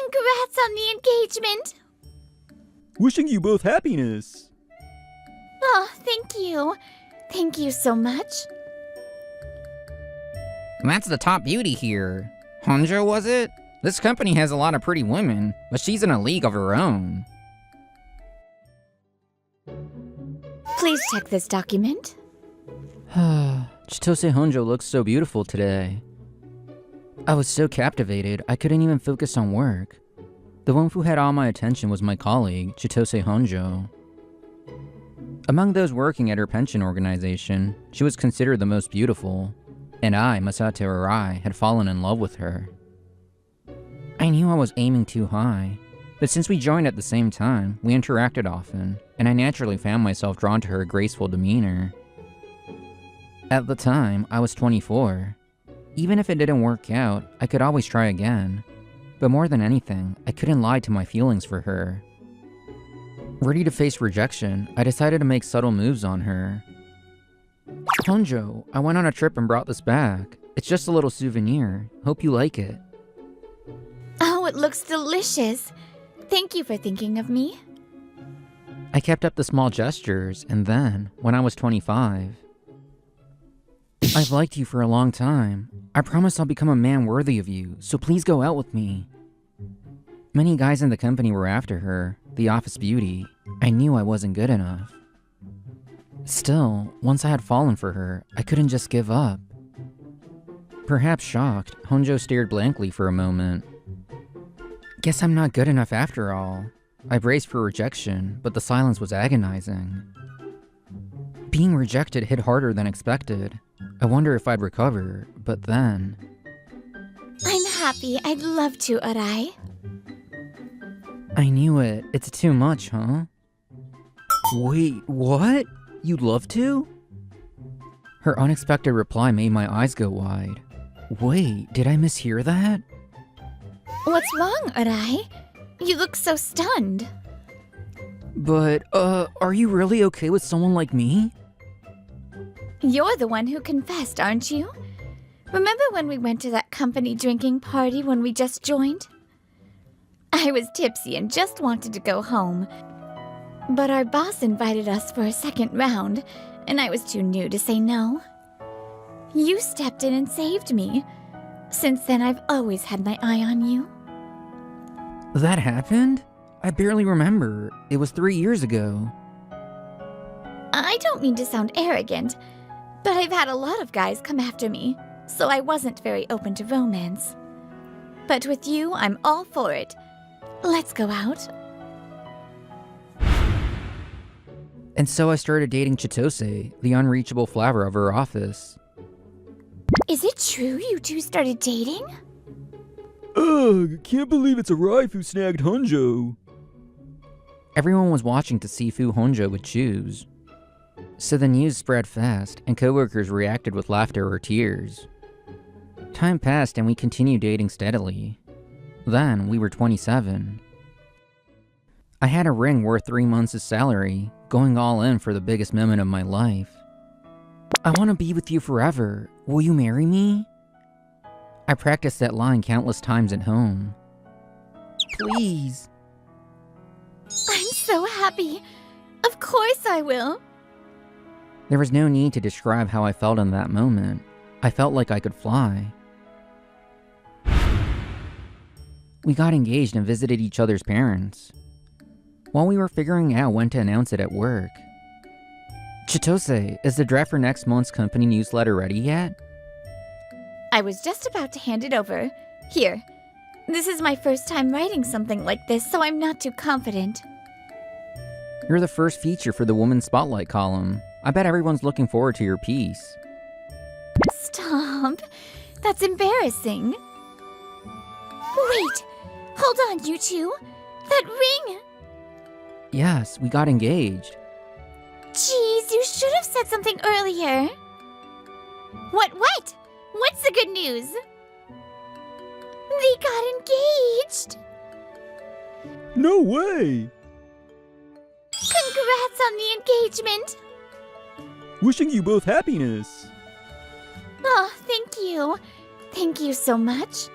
Congrats on the engagement! Wishing you both happiness. Oh, thank you. Thank you so much. That's the top beauty here. Honjo, was it? This company has a lot of pretty women, but she's in a league of her own. Please check this document. Chitose Honjo looks so beautiful today. I was so captivated, I couldn't even focus on work. The one who had all my attention was my colleague, Chitose Honjo. Among those working at her pension organization, she was considered the most beautiful, and I, Masato Arai, had fallen in love with her. I knew I was aiming too high, but since we joined at the same time, we interacted often, and I naturally found myself drawn to her graceful demeanor. At the time, I was 24. Even if it didn't work out, I could always try again. But more than anything, I couldn't lie to my feelings for her. Ready to face rejection, I decided to make subtle moves on her. Honjo, I went on a trip and brought this back. It's just a little souvenir. Hope you like it. Oh, it looks delicious. Thank you for thinking of me. I kept up the small gestures, and then, when I was 25... I've liked you for a long time. I promise I'll become a man worthy of you, so please go out with me. Many guys in the company were after her, the office beauty. I knew I wasn't good enough. Still, once I had fallen for her, I couldn't just give up. Perhaps shocked, Honjo stared blankly for a moment. Guess I'm not good enough after all. I braced for rejection, but the silence was agonizing. Being rejected hit harder than expected. I wonder if I'd recover, but then... I'm happy. I'd love to, Arai. I knew it. It's too much, huh? Wait, what? You'd love to? Her unexpected reply made my eyes go wide. Wait, did I mishear that? What's wrong, Arai? You look so stunned. But, are you really okay with someone like me? You're the one who confessed, aren't you? Remember when we went to that company drinking party when we just joined? I was tipsy and just wanted to go home. But our boss invited us for a second round, and I was too new to say no. You stepped in and saved me. Since then, I've always had my eye on you. That happened? I barely remember. It was 3 years ago. I don't mean to sound arrogant, but I've had a lot of guys come after me, so I wasn't very open to romance. But with you, I'm all for it. Let's go out. And so I started dating Chitose, the unreachable flower of her office. Is it true you two started dating? Ugh, can't believe it's Arai who snagged Honjo. Everyone was watching to see who Honjo would choose. So the news spread fast, and coworkers reacted with laughter or tears. Time passed and we continued dating steadily. Then, we were 27. I had a ring worth 3 months' salary, going all in for the biggest moment of my life. I want to be with you forever. Will you marry me? I practiced that line countless times at home. Please. I'm so happy. Of course I will. There was no need to describe how I felt in that moment. I felt like I could fly. We got engaged and visited each other's parents. While we were figuring out when to announce it at work. Chitose, is the draft for next month's company newsletter ready yet? I was just about to hand it over. Here. This is my first time writing something like this, so I'm not too confident. You're the first feature for the Women's Spotlight column. I bet everyone's looking forward to your piece. Stop. That's embarrassing. Wait. Hold on, you two. That ring. Yes, we got engaged. Jeez, you should have said something earlier. What? What's the good news? They got engaged. No way! Congrats on the engagement. Wishing you both happiness. Oh, thank you. Thank you so much.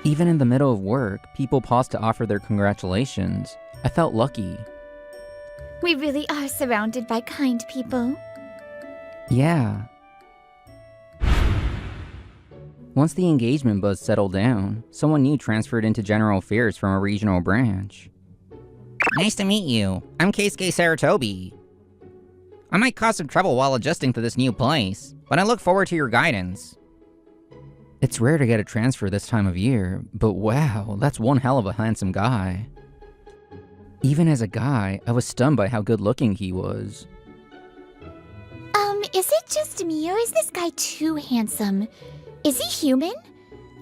Even in the middle of work, people paused to offer their congratulations. I felt lucky. We really are surrounded by kind people. Yeah. Once the engagement buzz settled down, someone new transferred into general affairs from a regional branch. Nice to meet you. I'm Keisuke Saratobi. I might cause some trouble while adjusting to this new place, but I look forward to your guidance. It's rare to get a transfer this time of year, but wow, that's one hell of a handsome guy. Even as a guy, I was stunned by how good looking he was. Is it just me or is this guy too handsome? Is he human?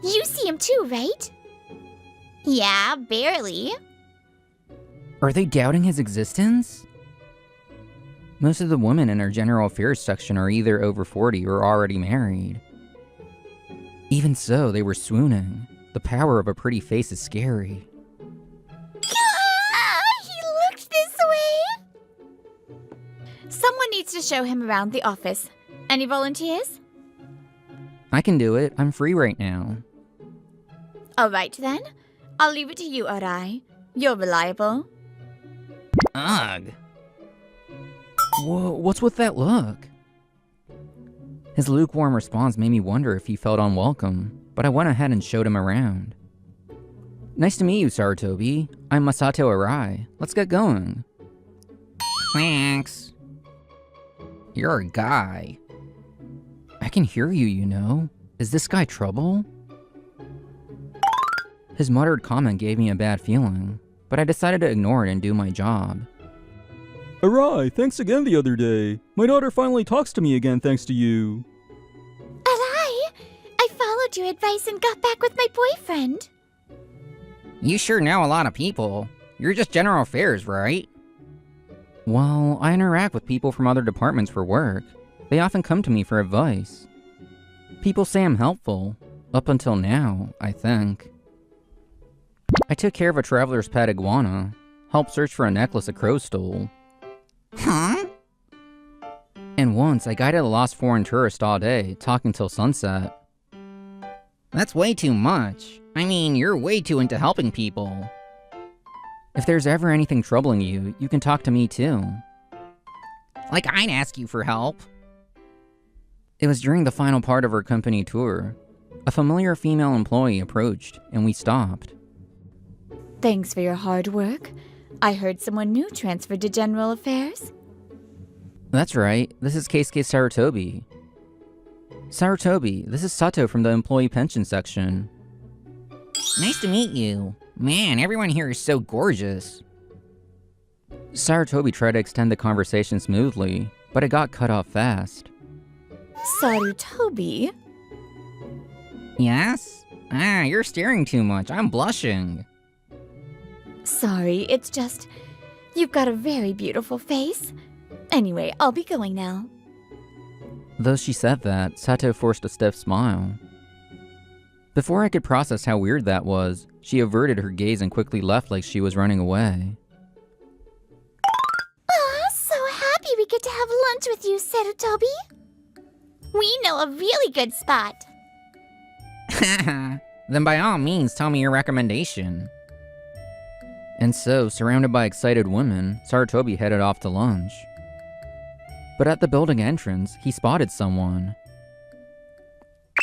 You see him too, right? Yeah, barely. Are they doubting his existence? Most of the women in our general affairs section are either over 40 or already married. Even so, they were swooning. The power of a pretty face is scary. He looked this way! Someone needs to show him around the office. Any volunteers? I can do it. I'm free right now. All right, then. I'll leave it to you, Arai. You're reliable. Ugh. Whoa, what's with that look? His lukewarm response made me wonder if he felt unwelcome, but I went ahead and showed him around. Nice to meet you, Saratobi. I'm Masato Arai. Let's get going. Thanks. You're a guy. I can hear you, you know. Is this guy trouble? His muttered comment gave me a bad feeling, but I decided to ignore it and do my job. Arai, thanks again the other day. My daughter finally talks to me again thanks to you. Arai! I followed your advice and got back with my boyfriend. You sure know a lot of people. You're just general affairs, right? Well, I interact with people from other departments for work. They often come to me for advice. People say I'm helpful. Up until now, I think. I took care of a traveler's pet iguana, helped search for a necklace a crow stole. Huh? And once, I guided a lost foreign tourist all day, talking till sunset. That's way too much. I mean, you're way too into helping people. If there's ever anything troubling you, you can talk to me too. Like I'd ask you for help. It was during the final part of our company tour. A familiar female employee approached, and we stopped. Thanks for your hard work. I heard someone new transferred to General Affairs. That's right, this is Keisuke Saratobi. Saratobi, this is Sato from the employee pension section. Nice to meet you. Man, everyone here is so gorgeous. Saratobi tried to extend the conversation smoothly, but it got cut off fast. Sarutobi? Yes? Ah, you're staring too much. I'm blushing. Sorry, it's just... You've got a very beautiful face. Anyway, I'll be going now. Though she said that, Sato forced a stiff smile. Before I could process how weird that was, she averted her gaze and quickly left like she was running away. So happy we get to have lunch with you, Sarutobi. We know a really good spot. Then by all means, tell me your recommendation. And so, surrounded by excited women, Saratobi headed off to lunch. But at the building entrance, he spotted someone.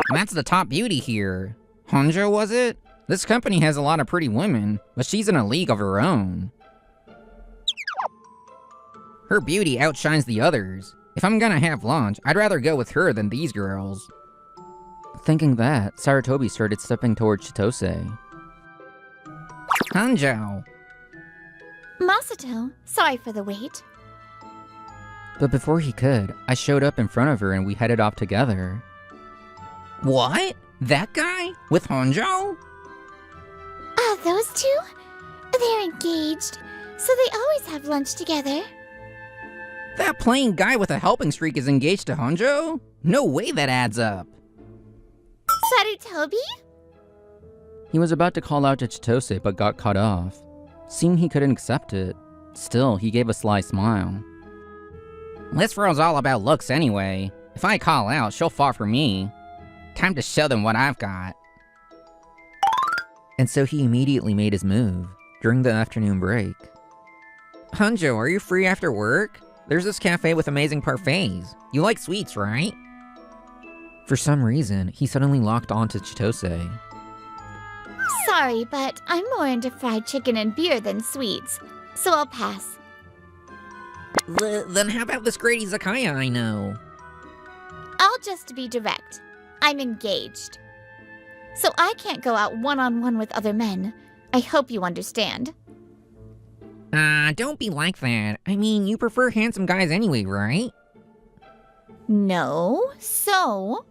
That's the top beauty here. Honjo, was it? This company has a lot of pretty women, but she's in a league of her own. Her beauty outshines the others. If I'm gonna have lunch, I'd rather go with her than these girls. Thinking that, Saratobi started stepping towards Chitose. Honjo. Masato, sorry for the wait. But before he could, I showed up in front of her and we headed off together. What? That guy? With Honjo? Those two? They're engaged, so they always have lunch together. That plain guy with a helping streak is engaged to Honjo? No way that adds up. Sarutobi? He was about to call out to Chitose but got cut off. Seeing he couldn't accept it, still, he gave a sly smile. This girl's all about looks anyway. If I call out, she'll fall for me. Time to show them what I've got. and so he immediately made his move during the afternoon break. Honjo, are you free after work? There's this cafe with amazing parfaits. You like sweets, right? For some reason, he suddenly locked onto Chitose. Sorry, but I'm more into fried chicken and beer than sweets, so I'll pass. Then how about this great izakaya I know? I'll just be direct. I'm engaged. So I can't go out one-on-one with other men. I hope you understand. Don't be like that. I mean, you prefer handsome guys anyway, right? No, so?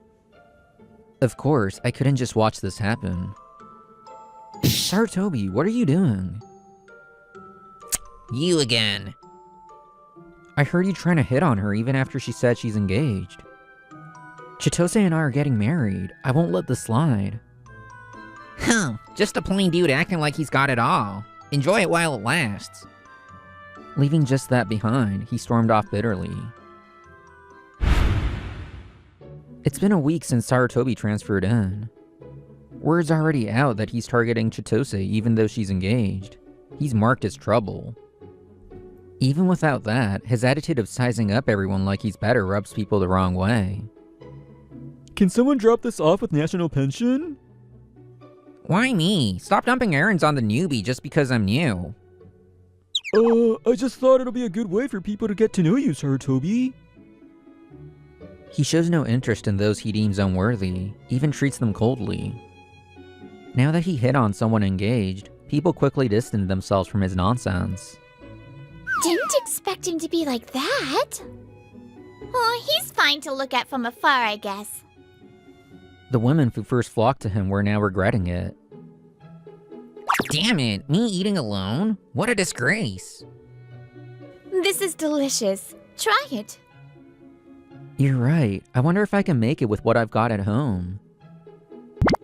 Of course, I couldn't just watch this happen. Sarutobi, what are you doing? You again. I heard you trying to hit on her even after she said she's engaged. Chitose and I are getting married. I won't let this slide. Just a plain dude acting like he's got it all. Enjoy it while it lasts. Leaving just that behind, he stormed off bitterly. It's been a week since Sarutobi transferred in. Word's already out that he's targeting Chitose even though she's engaged. He's marked as trouble. Even without that, his attitude of sizing up everyone like he's better rubs people the wrong way. Can someone drop this off with national pension? Why me? Stop dumping errands on the newbie just because I'm new. I just thought it'll be a good way for people to get to know you, Sarutobi. He shows no interest in those he deems unworthy, even treats them coldly. Now that he hit on someone engaged, people quickly distanced themselves from his nonsense. Didn't expect him to be like that. Oh, he's fine to look at from afar, I guess. The women who first flocked to him were now regretting it. Damn it, me eating alone? What a disgrace. This is delicious. Try it. You're right. I wonder if I can make it with what I've got at home.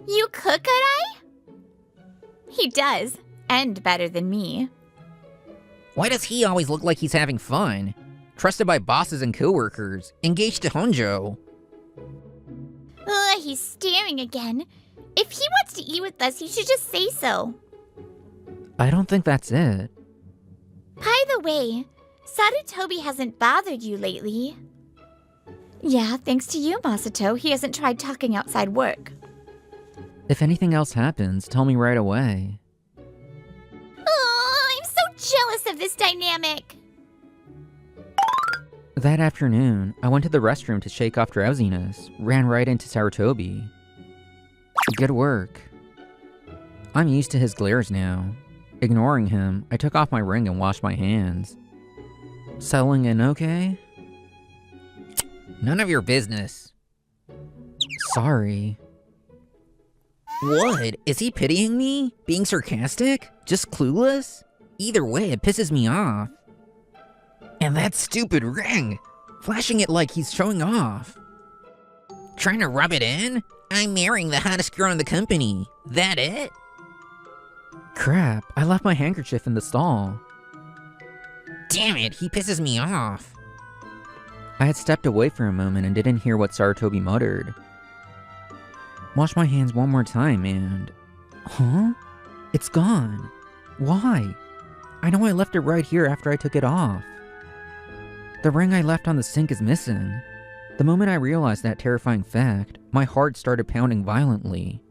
You cook, Arai? He does, and better than me. Why does he always look like he's having fun? Trusted by bosses and coworkers, engaged to Honjo. Ugh, he's staring again. If he wants to eat with us, he should just say so. I don't think that's it. By the way, Sarutobi hasn't bothered you lately. Yeah, thanks to you, Masato, he hasn't tried talking outside work. If anything else happens, tell me right away. Oh, I'm so jealous of this dynamic. That afternoon, I went to the restroom to shake off drowsiness, ran right into Sarutobi. Good work. I'm used to his glares now. Ignoring him, I took off my ring and washed my hands. Settling in okay? None of your business. Sorry. What? Is he pitying me? Being sarcastic? Just clueless? Either way, it pisses me off. And that stupid ring! Flashing it like he's showing off. Trying to rub it in? I'm marrying the hottest girl in the company. That it? Crap, I left my handkerchief in the stall. Damn it, he pisses me off. I had stepped away for a moment and didn't hear what Sarutobi muttered. Wash my hands one more time and... Huh? It's gone. Why? I know I left it right here after I took it off. The ring I left on the sink is missing. The moment I realized that terrifying fact, my heart started pounding violently.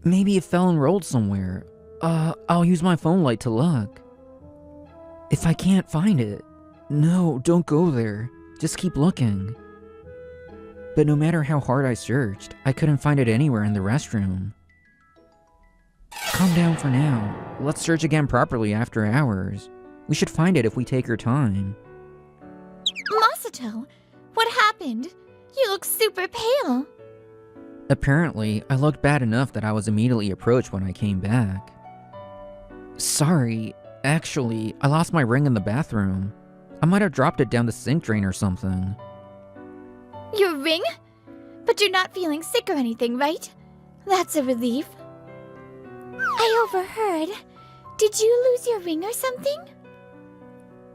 Maybe it fell and rolled somewhere. I'll use my phone light to look. If I can't find it... No, don't go there. Just keep looking. But no matter how hard I searched, I couldn't find it anywhere in the restroom. Calm down for now. Let's search again properly after hours. We should find it if we take our time. Masato, what happened? You look super pale. Apparently, I looked bad enough that I was immediately approached when I came back. Sorry, actually, I lost my ring in the bathroom. I might have dropped it down the sink drain or something. Your ring? But you're not feeling sick or anything, right? That's a relief. I overheard. Did you lose your ring or something?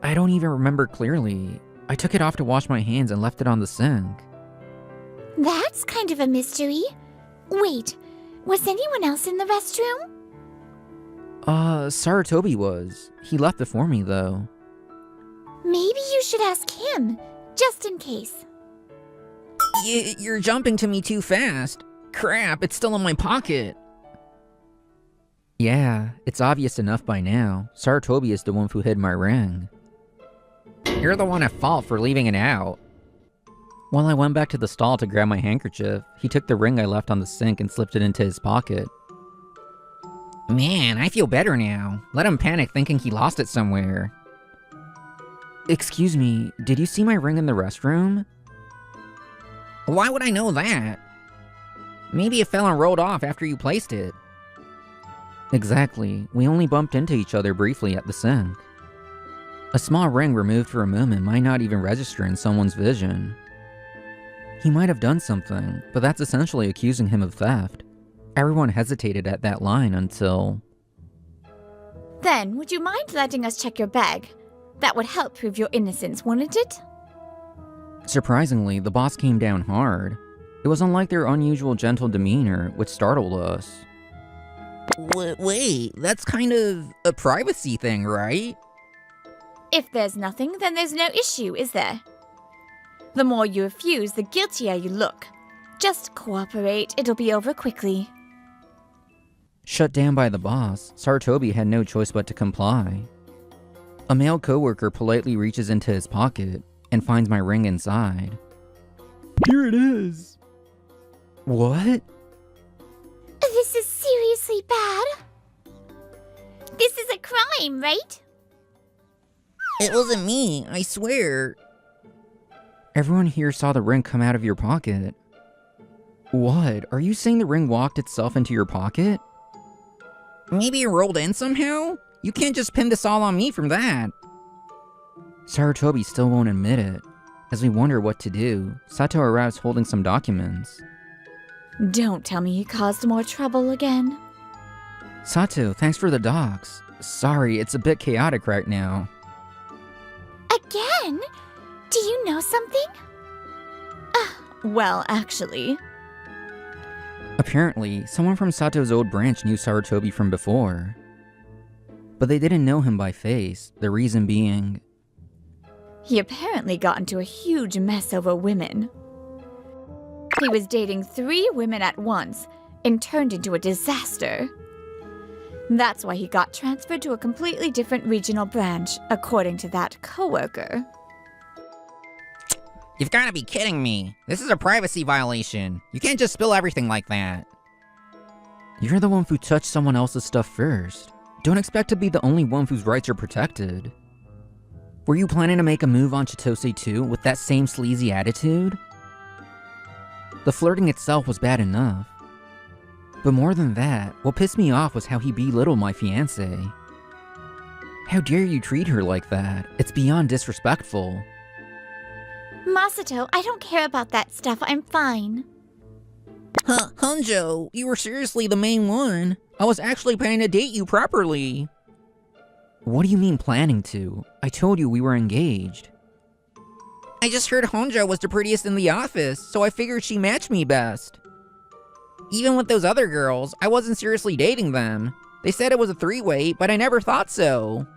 I don't even remember clearly. I took it off to wash my hands and left it on the sink. That's kind of a mystery. Wait, Was anyone else in the restroom? Saratobi was. He left before me, though. Maybe you should ask him, just in case. You're jumping to me too fast. Crap, it's still in my pocket. Yeah, it's obvious enough by now. Saratobi is the one who hid my ring. You're the one at fault for leaving it out. While I went back to the stall to grab my handkerchief, he took the ring I left on the sink and slipped it into his pocket. Man, I feel better now. Let him panic thinking he lost it somewhere. Excuse me, did you see my ring in the restroom? Why would I know that? Maybe it fell and rolled off after you placed it. Exactly, we only bumped into each other briefly at the sink. A small ring removed for a moment might not even register in someone's vision. He might have done something, but that's essentially accusing him of theft. Everyone hesitated at that line until... Then, would you mind letting us check your bag? That would help prove your innocence, wouldn't it? Surprisingly, the boss came down hard. It was unlike their unusual gentle demeanor, which startled us. Wait, that's kind of a privacy thing, right? If there's nothing, then there's no issue, is there? The more you refuse, the guiltier you look. Just cooperate, it'll be over quickly. Shut down by the boss, Saratobi had no choice but to comply. A male coworker politely reaches into his pocket and finds my ring inside. Here it is. What? This is seriously bad. This is a crime, right? It wasn't me, I swear. Everyone here saw the ring come out of your pocket. What? Are you saying the ring walked itself into your pocket? Maybe it rolled in somehow? You can't just pin this all on me from that. Saratobi still won't admit it. As we wonder what to do, Sato arrives holding some documents. Don't tell me he caused more trouble again. Sato, thanks for the docs. Sorry, it's a bit chaotic right now. Again? Do you know something? Well, actually. Apparently, someone from Sato's old branch knew Saratobi from before. But they didn't know him by face, the reason being... He apparently got into a huge mess over women. He was dating 3 women at once and turned into a disaster. That's why he got transferred to a completely different regional branch, according to that coworker. You've gotta be kidding me. This is a privacy violation. You can't just spill everything like that. You're the one who touched someone else's stuff first. Don't expect to be the only one whose rights are protected. Were you planning to make a move on Chitose too, with that same sleazy attitude? The flirting itself was bad enough. But more than that, what pissed me off was how he belittled my fiancée. How dare you treat her like that? It's beyond disrespectful. Masato, I don't care about that stuff. I'm fine. Honjo, you were seriously the main one. I was actually planning to date you properly. What do you mean planning to? I told you we were engaged. I just heard Honjo was the prettiest in the office, so I figured she matched me best. Even with those other girls, I wasn't seriously dating them. They said it was a 3-way, but I never thought so.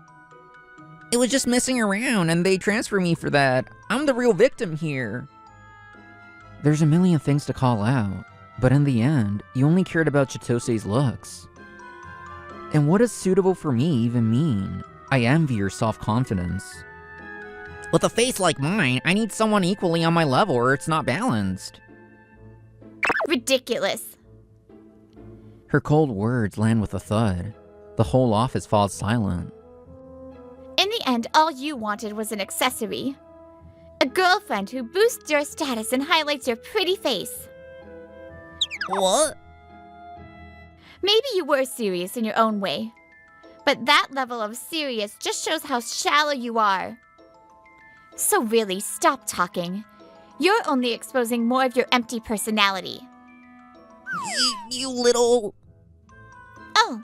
It was just messing around, and they transferred me for that. I'm the real victim here. There's a million things to call out, but in the end, you only cared about Chitose's looks. And what does suitable for me even mean? I envy your self-confidence. With a face like mine, I need someone equally on my level or it's not balanced. Ridiculous. Her cold words land with a thud. The whole office falls silent. In the end, all you wanted was an accessory. A girlfriend who boosts your status and highlights your pretty face. What? Maybe you were serious in your own way. But that level of serious just shows how shallow you are. So really, stop talking. You're only exposing more of your empty personality. You little... Oh,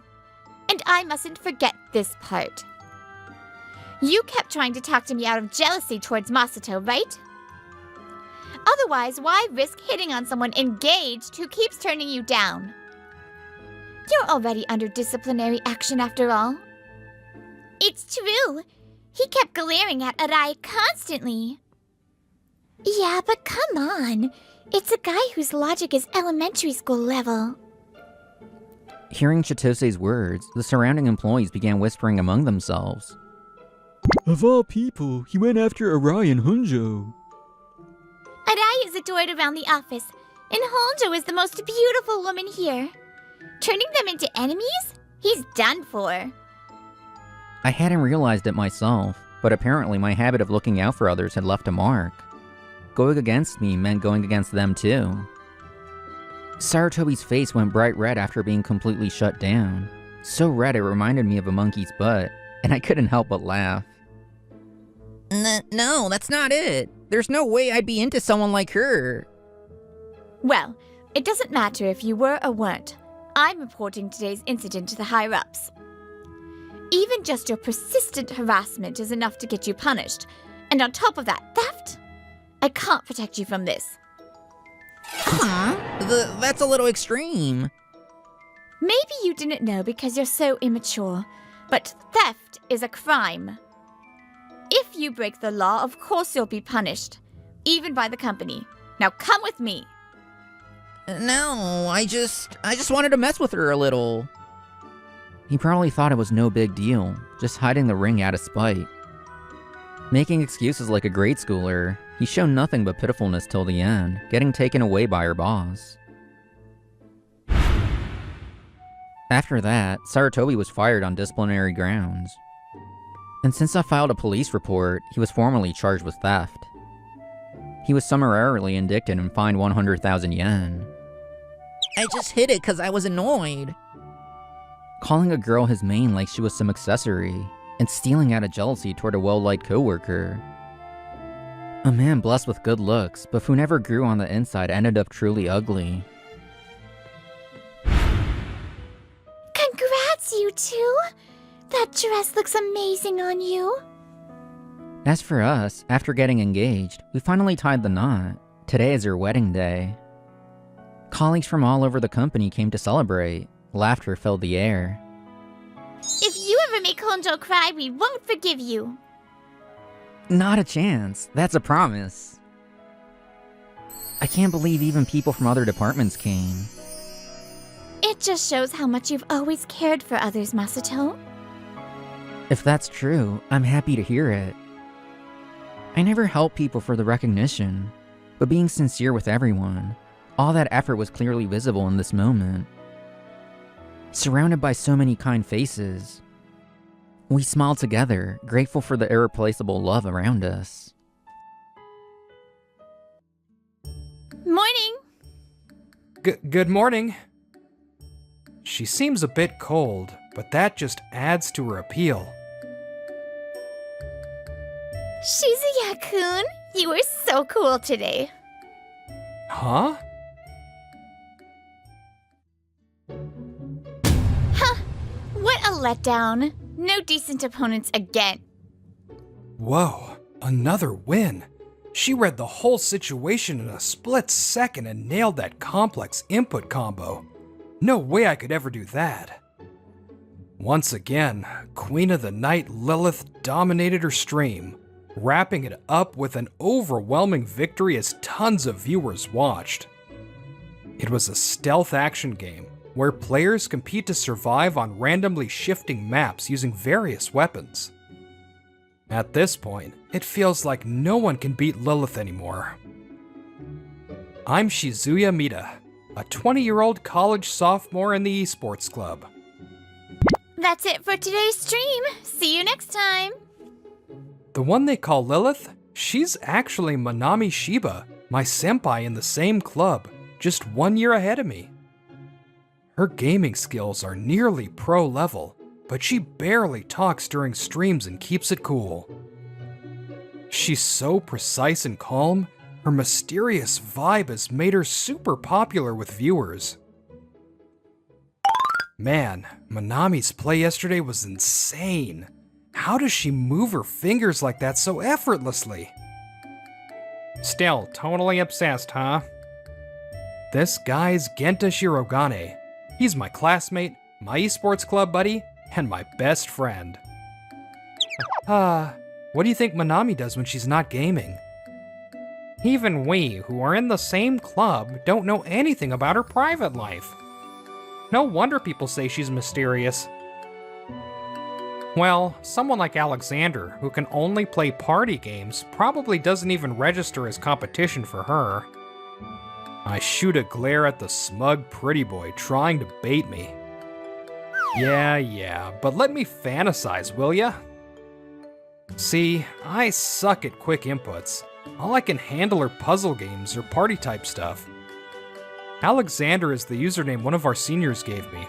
and I mustn't forget this part. You kept trying to talk to me out of jealousy towards Masato, right? Otherwise, why risk hitting on someone engaged who keeps turning you down? You're already under disciplinary action after all. It's true. He kept glaring at Arai constantly. Yeah, but come on. It's a guy whose logic is elementary school level. Hearing Chitose's words, the surrounding employees began whispering among themselves. Of all people, he went after Arai and Hunjo. Arai is adored around the office, and Honjo is the most beautiful woman here. Turning them into enemies? He's done for. I hadn't realized it myself, but apparently my habit of looking out for others had left a mark. Going against me meant going against them too. Sarutobi's face went bright red after being completely shut down. So red it reminded me of a monkey's butt, and I couldn't help but laugh. No, that's not it. There's no way I'd be into someone like her. Well, it doesn't matter if you were or weren't. I'm reporting today's incident to the higher-ups. Even just your persistent harassment is enough to get you punished. And on top of that, theft? I can't protect you from this. Huh? That's a little extreme. Maybe you didn't know because you're so immature, but theft is a crime. If you break the law, of course you'll be punished, even by the company. Now come with me. No, I just wanted to mess with her a little. He probably thought it was no big deal, just hiding the ring out of spite. Making excuses like a grade schooler, he showed nothing but pitifulness till the end, getting taken away by her boss. After that, Sarutobi was fired on disciplinary grounds. And since I filed a police report, he was formally charged with theft. He was summarily indicted and fined 100,000 yen. I just hit it because I was annoyed. Calling a girl his main like she was some accessory, and stealing out of jealousy toward a well-liked coworker. A man blessed with good looks, but who never grew on the inside ended up truly ugly. Congrats, you two! That dress looks amazing on you. As for us, after getting engaged, we finally tied the knot. Today is her wedding day. Colleagues from all over the company came to celebrate. Laughter filled the air. If you ever make Honjo cry, we won't forgive you. Not a chance. That's a promise. I can't believe even people from other departments came. It just shows how much you've always cared for others, Masato. If that's true, I'm happy to hear it. I never help people for the recognition, but being sincere with everyone, all that effort was clearly visible in this moment. Surrounded by so many kind faces, we smiled together, grateful for the irreplaceable love around us. Morning! Good morning. She seems a bit cold, but that just adds to her appeal. Shizuya-kun, you were so cool today. Huh? What a letdown. No decent opponents again. Whoa, another win. She read the whole situation in a split second and nailed that complex input combo. No way I could ever do that. Once again, Queen of the Night Lilith dominated her stream, wrapping it up with an overwhelming victory as tons of viewers watched. It was a stealth action game where players compete to survive on randomly shifting maps using various weapons. At this point, it feels like no one can beat Lilith anymore. I'm Shizuya Mita, a 20-year-old college sophomore in the esports club. That's it for today's stream. See you next time. The one they call Lilith? She's actually Manami Shiba, my senpai in the same club, just 1 year ahead of me. Her gaming skills are nearly pro level, but she barely talks during streams and keeps it cool. She's so precise and calm, her mysterious vibe has made her super popular with viewers. Man, Manami's play yesterday was insane. How does she move her fingers like that so effortlessly? Still totally obsessed, huh? This guy's Genta Shirogane. He's my classmate, my esports club buddy, and my best friend. What do you think Manami does when she's not gaming? Even we, who are in the same club, don't know anything about her private life. No wonder people say she's mysterious. Well, someone like Alexander, who can only play party games, probably doesn't even register as competition for her. I shoot a glare at the smug pretty boy trying to bait me. Yeah, but let me fantasize, will ya? See, I suck at quick inputs. All I can handle are puzzle games or party-type stuff. Alexander is the username one of our seniors gave me.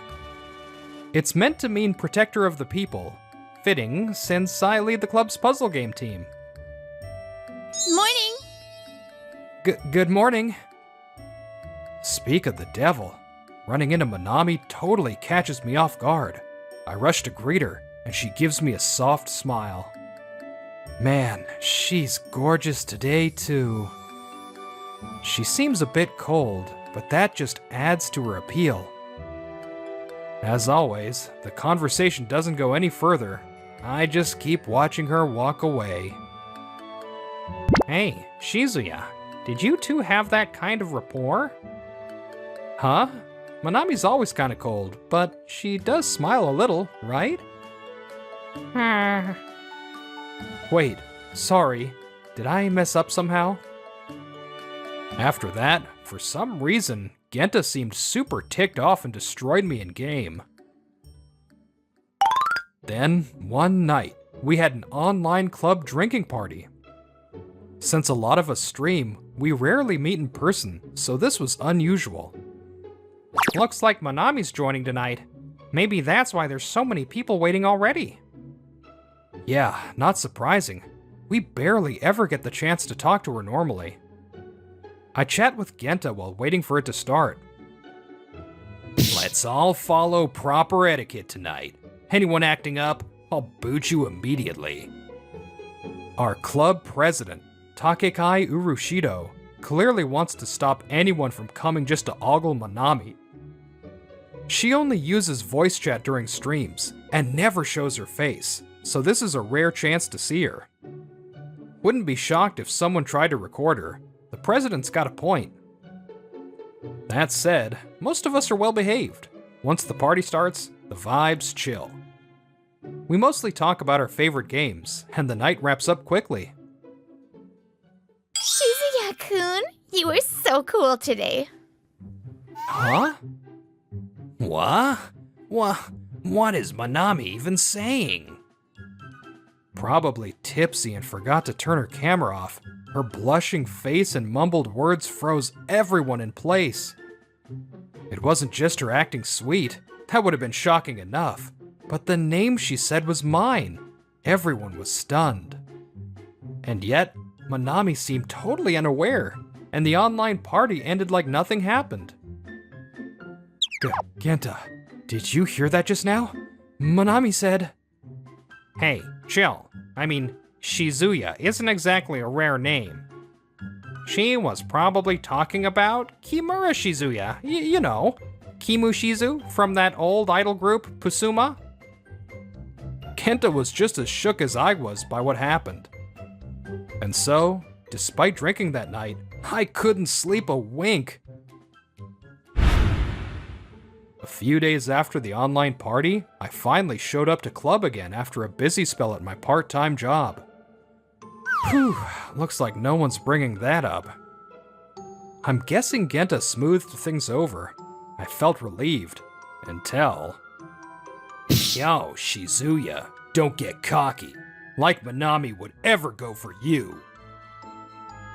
It's meant to mean protector of the people, fitting since I lead the club's puzzle game team. Morning! Good morning. Speak of the devil, running into Manami totally catches me off guard. I rush to greet her, and she gives me a soft smile. Man, she's gorgeous today, too. She seems a bit cold, but that just adds to her appeal. As always, the conversation doesn't go any further. I just keep watching her walk away. Hey, Shizuya, did you two have that kind of rapport? Huh? Manami's always kind of cold, but she does smile a little, right? Wait, sorry, did I mess up somehow? After that, for some reason, Genta seemed super ticked off and destroyed me in game. Then, one night, we had an online club drinking party. Since a lot of us stream, we rarely meet in person, so this was unusual. Looks like Manami's joining tonight. Maybe that's why there's so many people waiting already. Yeah, not surprising. We barely ever get the chance to talk to her normally. I chat with Genta while waiting for it to start. Let's all follow proper etiquette tonight. Anyone acting up, I'll boot you immediately. Our club president, Takekai Urushido, clearly wants to stop anyone from coming just to ogle Manami. She only uses voice chat during streams and never shows her face, so this is a rare chance to see her. Wouldn't be shocked if someone tried to record her. The president's got a point. That said, most of us are well behaved. Once the party starts, the vibes chill. We mostly talk about our favorite games, and the night wraps up quickly. Shizuya-kun, you were so cool today. Huh? What? What is Manami even saying? Probably tipsy and forgot to turn her camera off. Her blushing face and mumbled words froze everyone in place. It wasn't just her acting sweet. That would have been shocking enough. But the name she said was mine. Everyone was stunned. And yet, Manami seemed totally unaware, and the online party ended like nothing happened. Genta, did you hear that just now? Manami said... Hey, chill. I mean, Shizuya isn't exactly a rare name. She was probably talking about Kimura Shizuya, you know, Kimu Shizu from that old idol group, Pusuma. Kenta was just as shook as I was by what happened. And so, despite drinking that night, I couldn't sleep a wink. A few days after the online party, I finally showed up to club again after a busy spell at my part-time job. Whew, looks like no one's bringing that up. I'm guessing Genta smoothed things over. I felt relieved. Until... Yo, Shizuya, don't get cocky. Like Manami would ever go for you.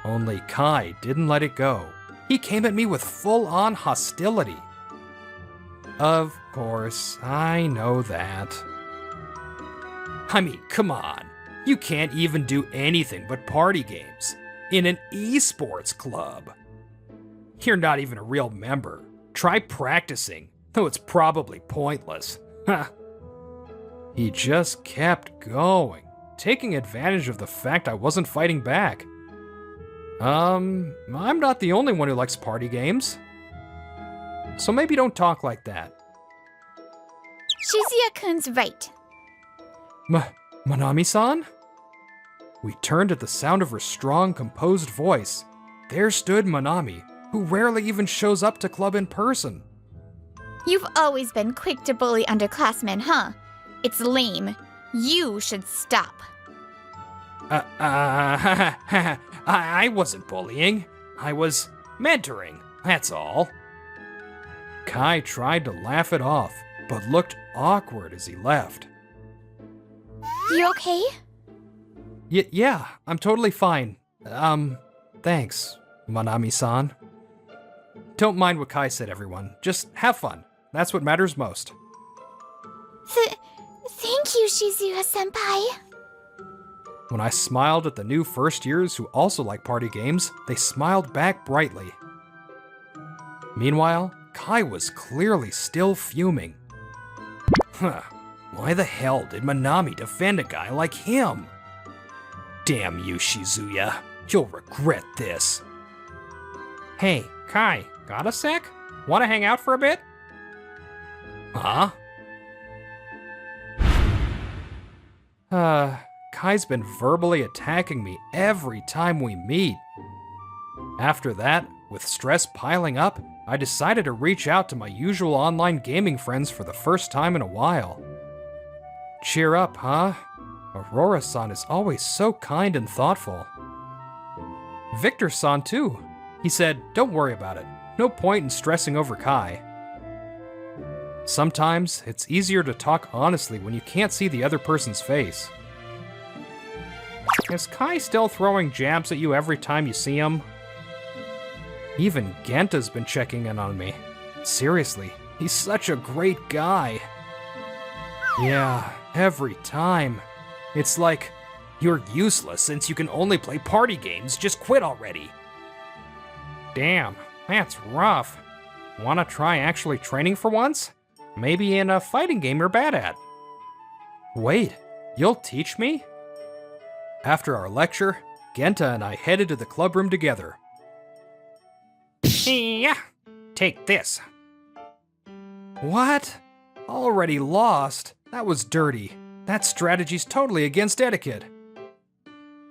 Only Kai didn't let it go. He came at me with full-on hostility. Of course, I know that. I mean, come on. You can't even do anything but party games in an esports club. You're not even a real member. Try practicing, though it's probably pointless. Ha! He just kept going, taking advantage of the fact I wasn't fighting back. I'm not the only one who likes party games. So maybe don't talk like that. Shizuya-kun's right. Manami-san? We turned at the sound of her strong, composed voice. There stood Manami, who rarely even shows up to club in person. You've always been quick to bully underclassmen, huh? It's lame. You should stop. I wasn't bullying. I was mentoring, that's all. Kai tried to laugh it off, but looked awkward as he left. You okay? Yeah, I'm totally fine. Thanks, Manami-san. Don't mind what Kai said, everyone. Just have fun. That's what matters most. Thank you, Shizuya-senpai. When I smiled at the new first years who also like party games, they smiled back brightly. Meanwhile, Kai was clearly still fuming. Why the hell did Manami defend a guy like him? Damn you, Shizuya. You'll regret this. Hey, Kai, got a sec? Wanna hang out for a bit? Huh? Kai's been verbally attacking me every time we meet. After that, with stress piling up, I decided to reach out to my usual online gaming friends for the first time in a while. Cheer up, huh? Aurora-san is always so kind and thoughtful. Victor-san too. He said, don't worry about it. No point in stressing over Kai. Sometimes, it's easier to talk honestly when you can't see the other person's face. Is Kai still throwing jabs at you every time you see him? Even Genta's been checking in on me. Seriously, he's such a great guy. Yeah, every time. It's like, you're useless since you can only play party games, just quit already. Damn, that's rough. Wanna try actually training for once? Maybe in a fighting game you're bad at. Wait, you'll teach me? After our lecture, Genta and I headed to the club room together. Yeah, take this. What? Already lost? That was dirty. That strategy's totally against etiquette.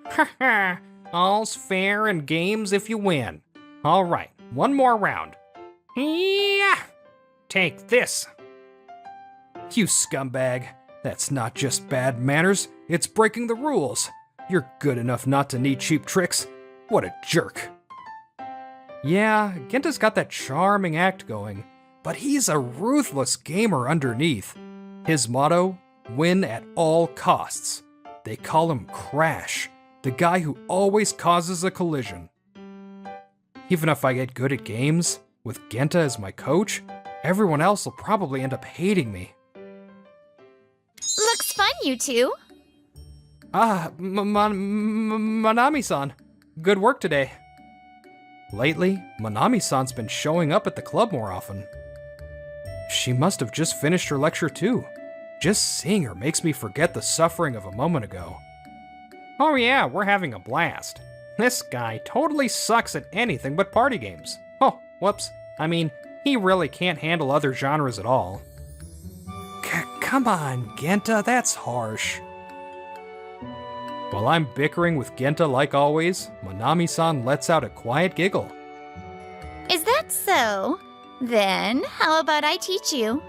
Haha, all's fair in games if you win. All right, one more round. Yeah, take this. You scumbag. That's not just bad manners, it's breaking the rules. You're good enough not to need cheap tricks. What a jerk. Yeah, Genta's got that charming act going, but he's a ruthless gamer underneath. His motto, win at all costs. They call him Crash, the guy who always causes a collision. Even if I get good at games, with Genta as my coach, everyone else will probably end up hating me. Looks fun, you two. Manami-san, good work today. Lately, Manami-san's been showing up at the club more often. She must have just finished her lecture too. Just seeing her makes me forget the suffering of a moment ago. Oh yeah, we're having a blast. This guy totally sucks at anything but party games. Oh, whoops. I mean, he really can't handle other genres at all. Come on, Genta, that's harsh. While I'm bickering with Genta like always, Manami-san lets out a quiet giggle. Is that so? Then, how about I teach you?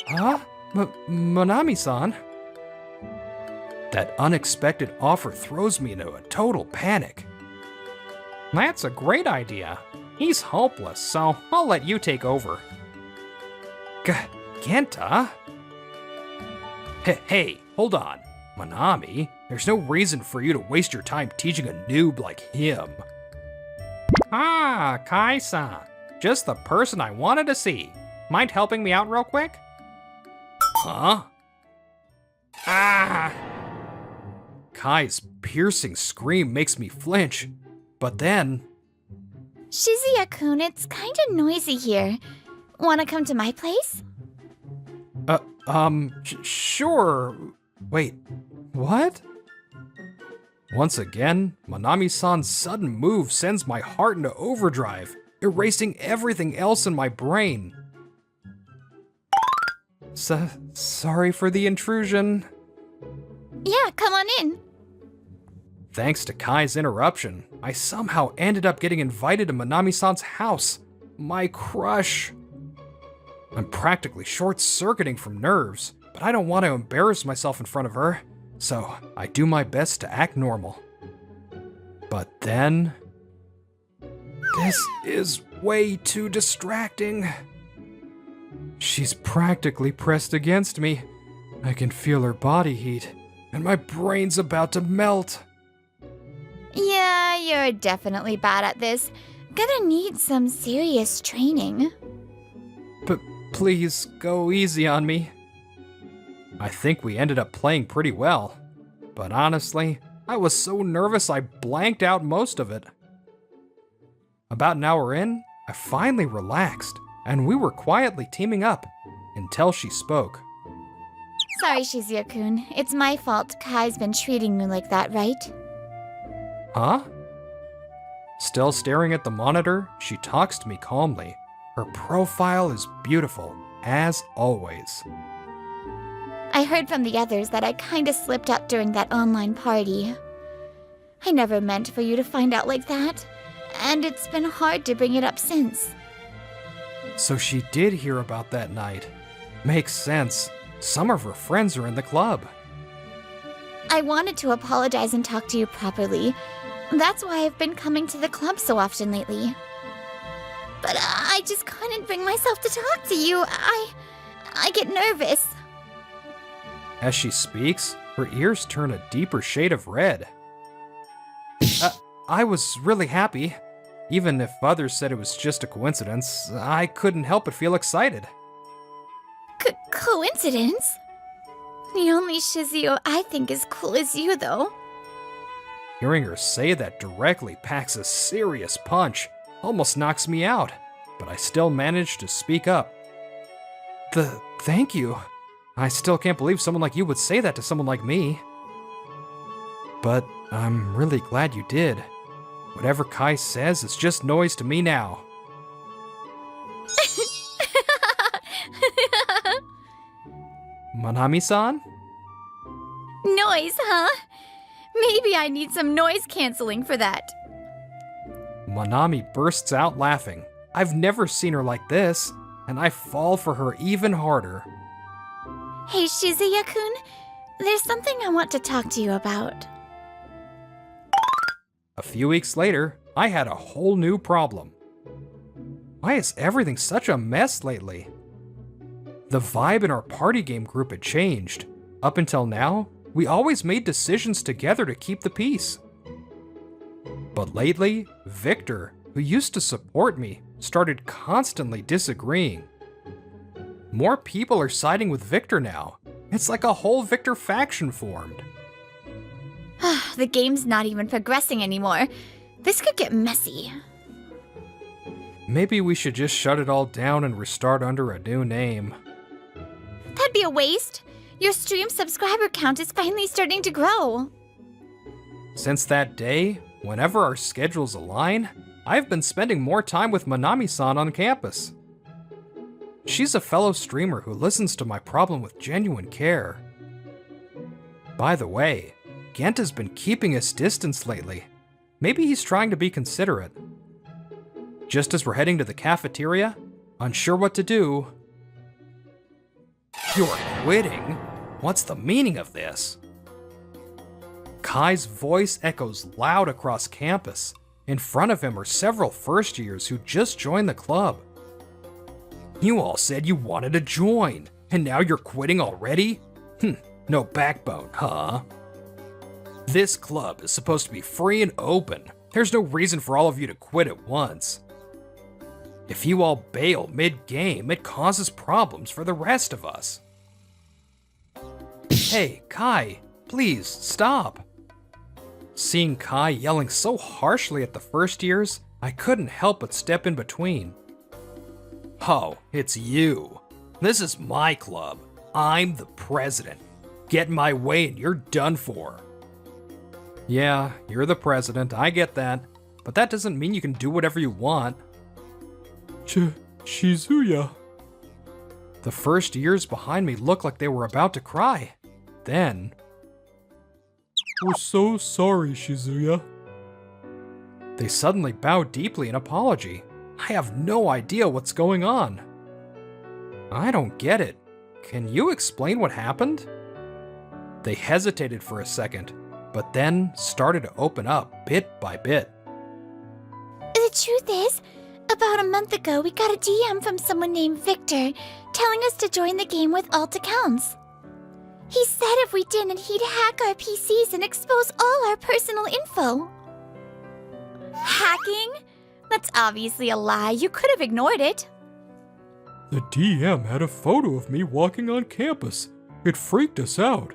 Huh? Manami-san? That unexpected offer throws me into a total panic. That's a great idea. He's hopeless, so I'll let you take over. Genta? Hey, hold on. Manami, there's no reason for you to waste your time teaching a noob like him. Ah, Kai-san. Just the person I wanted to see. Mind helping me out real quick? Huh? Ah! Kai's piercing scream makes me flinch, but then... Shizuya-kun, it's kinda noisy here. Wanna come to my place? Sure. Wait, what? Once again, Manami-san's sudden move sends my heart into overdrive, erasing everything else in my brain. Sorry for the intrusion. Yeah, come on in. Thanks to Kai's interruption, I somehow ended up getting invited to Manami-san's house. My crush. I'm practically short-circuiting from nerves, but I don't want to embarrass myself in front of her, so I do my best to act normal. But then... this is way too distracting. She's practically pressed against me. I can feel her body heat, and my brain's about to melt. Yeah, you're definitely bad at this. Gonna need some serious training. But please, go easy on me. I think we ended up playing pretty well, but honestly, I was so nervous I blanked out most of it. About an hour in, I finally relaxed, and we were quietly teaming up until she spoke. Sorry, Shizuya-kun. It's my fault Kai's been treating you like that, right? Huh? Still staring at the monitor, she talks to me calmly. Her profile is beautiful, as always. I heard from the others that I kinda slipped up during that online party. I never meant for you to find out like that, and it's been hard to bring it up since. So she did hear about that night. Makes sense. Some of her friends are in the club. I wanted to apologize and talk to you properly. That's why I've been coming to the club so often lately. But I just couldn't bring myself to talk to you. I get nervous. As she speaks, her ears turn a deeper shade of red. I was really happy. Even if others said it was just a coincidence, I couldn't help but feel excited. Coincidence? The only Shizuyo I think is cool is you, though. Hearing her say that directly packs a serious punch, almost knocks me out, but I still managed to speak up. Thank you. I still can't believe someone like you would say that to someone like me. But I'm really glad you did. Whatever Kai says is just noise to me now. Manami-san? Noise, huh? Maybe I need some noise canceling for that. Manami bursts out laughing. I've never seen her like this, and I fall for her even harder. Hey, Shizuya-kun, there's something I want to talk to you about. A few weeks later, I had a whole new problem. Why is everything such a mess lately? The vibe in our party game group had changed. Up until now, we always made decisions together to keep the peace. But lately, Victor, who used to support me, started constantly disagreeing. More people are siding with Victor now. It's like a whole Victor faction formed. The game's not even progressing anymore. This could get messy. Maybe we should just shut it all down and restart under a new name. That'd be a waste. Your stream subscriber count is finally starting to grow. Since that day, whenever our schedules align, I've been spending more time with Manami-san on campus. She's a fellow streamer who listens to my problem with genuine care. By the way, Gent has been keeping his distance lately. Maybe he's trying to be considerate. Just as we're heading to the cafeteria, unsure what to do. You're quitting? What's the meaning of this? Kai's voice echoes loud across campus. In front of him are several first years who just joined the club. You all said you wanted to join, and now you're quitting already? No backbone, huh? This club is supposed to be free and open. There's no reason for all of you to quit at once. If you all bail mid-game, it causes problems for the rest of us. Hey, Kai, please, stop. Seeing Kai yelling so harshly at the first years, I couldn't help but step in between. Oh, it's you. This is my club. I'm the president. Get in my way and you're done for. Yeah, you're the president, I get that. But that doesn't mean you can do whatever you want. Shizuya. The first years behind me looked like they were about to cry. Then... "We're so sorry, Shizuya." They suddenly bowed deeply in apology. I have no idea what's going on. I don't get it. Can you explain what happened? They hesitated for a second, but then started to open up bit by bit. The truth is, about a month ago, we got a DM from someone named Victor telling us to join the game with alt accounts. He said if we didn't, he'd hack our PCs and expose all our personal info. Hacking? That's obviously a lie. You could have ignored it. The DM had a photo of me walking on campus. It freaked us out.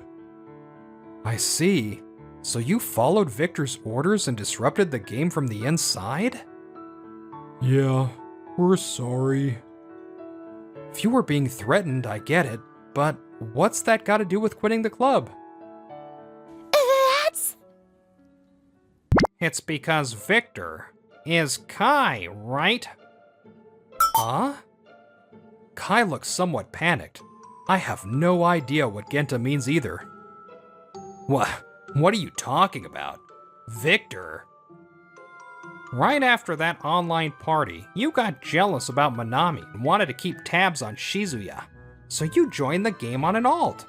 I see. So you followed Victor's orders and disrupted the game from the inside? Yeah, we're sorry. If you were being threatened, I get it, but what's that got to do with quitting the club? That's... It's because Victor is Kai, right? Huh? Kai looks somewhat panicked. I have no idea what Genta means either. What are you talking about? Victor? Right after that online party, you got jealous about Manami and wanted to keep tabs on Shizuya, so you joined the game on an alt.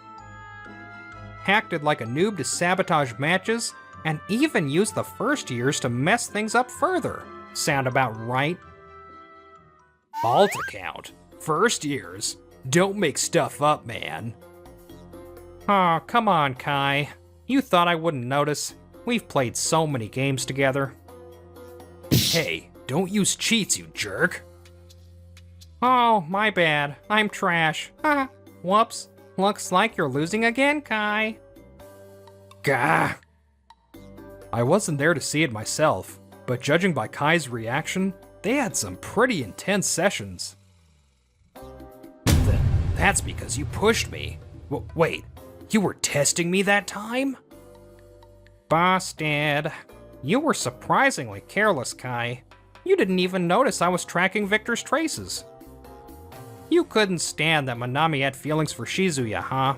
Acted like a noob to sabotage matches, and even used the first years to mess things up further. Sound about right? Alt account? First years? Don't make stuff up, man. Oh, come on, Kai. You thought I wouldn't notice? We've played so many games together. Hey, don't use cheats, you jerk. Oh, my bad. I'm trash. Whoops. Looks like you're losing again, Kai. Gah. I wasn't there to see it myself, but judging by Kai's reaction, they had some pretty intense sessions. That's because you pushed me. Wait, you were testing me that time? Busted. You were surprisingly careless, Kai. You didn't even notice I was tracking Victor's traces. You couldn't stand that Manami had feelings for Shizuya, huh?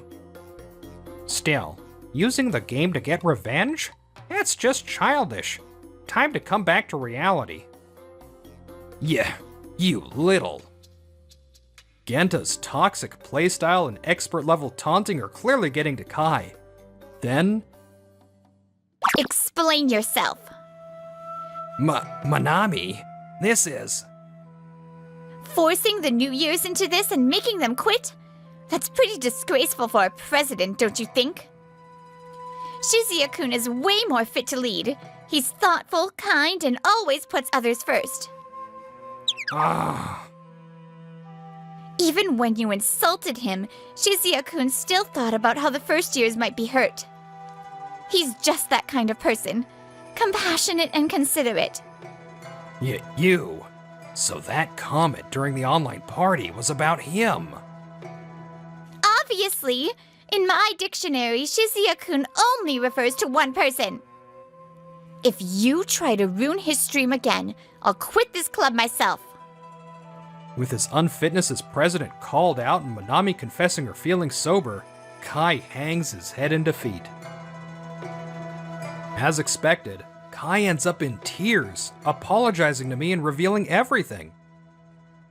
Still, using the game to get revenge? That's just childish. Time to come back to reality. Yeah, you little. Genta's toxic playstyle and expert-level taunting are clearly getting to Kai. Then... Explain yourself. Manami, this is... Forcing the New Year's into this and making them quit? That's pretty disgraceful for a president, don't you think? Shizuya-kun is way more fit to lead. He's thoughtful, kind, and always puts others first. Even when you insulted him, Shizuya-kun still thought about how the first years might be hurt. He's just that kind of person. Compassionate and considerate. You. So that comment during the online party was about him. Obviously, in my dictionary, Shizuya-kun only refers to one person. If you try to ruin his stream again, I'll quit this club myself. With his unfitness as president called out and Manami confessing her feelings sober, Kai hangs his head in defeat. As expected, Kai ends up in tears, apologizing to me and revealing everything.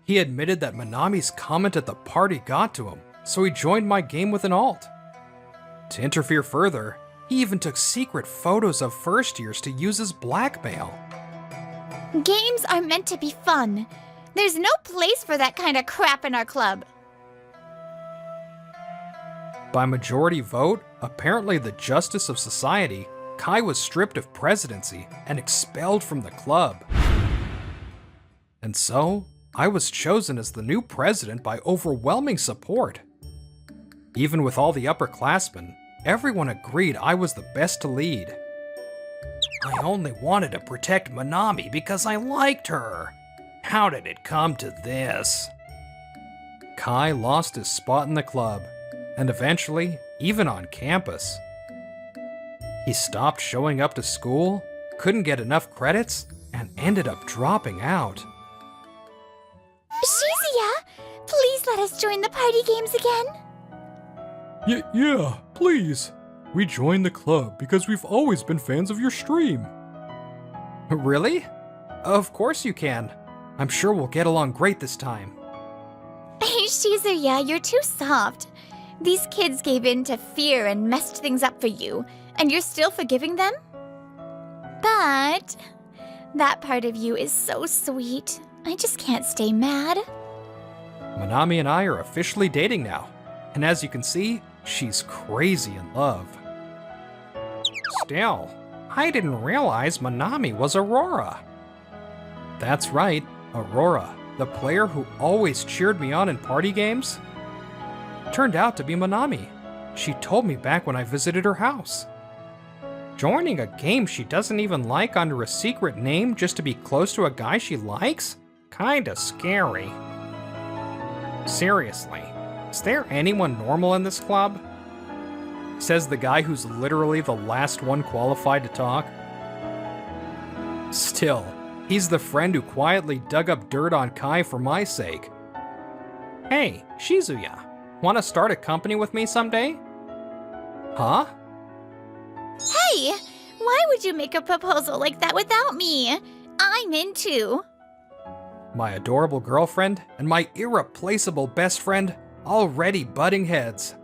He admitted that Manami's comment at the party got to him, so he joined my game with an alt. To interfere further, he even took secret photos of first years to use as blackmail. Games are meant to be fun. There's no place for that kind of crap in our club. By majority vote, apparently the justice of society, Kai was stripped of presidency and expelled from the club. And so, I was chosen as the new president by overwhelming support. Even with all the upperclassmen, everyone agreed I was the best to lead. I only wanted to protect Manami because I liked her. How did it come to this? Kai lost his spot in the club, and eventually, even on campus. He stopped showing up to school, couldn't get enough credits, and ended up dropping out. Shizuya, please let us join the party games again? Yeah, please. We joined the club because we've always been fans of your stream. Really? Of course you can. I'm sure we'll get along great this time. Hey, Shizuya, you're too soft. These kids gave in to fear and messed things up for you, and you're still forgiving them? But that part of you is so sweet. I just can't stay mad. Manami and I are officially dating now, and as you can see, she's crazy in love. Still, I didn't realize Manami was Aurora. That's right, Aurora, the player who always cheered me on in party games. Turned out to be Manami. She told me back when I visited her house. Joining a game she doesn't even like under a secret name just to be close to a guy she likes? Kinda scary. Seriously, is there anyone normal in this club? Says the guy who's literally the last one qualified to talk. Still, he's the friend who quietly dug up dirt on Kai for my sake. Hey, Shizuya, wanna start a company with me someday? Huh? Hey, why would you make a proposal like that without me? I'm in too. My adorable girlfriend and my irreplaceable best friend already butting heads.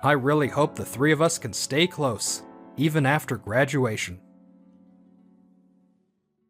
I really hope the three of us can stay close, even after graduation.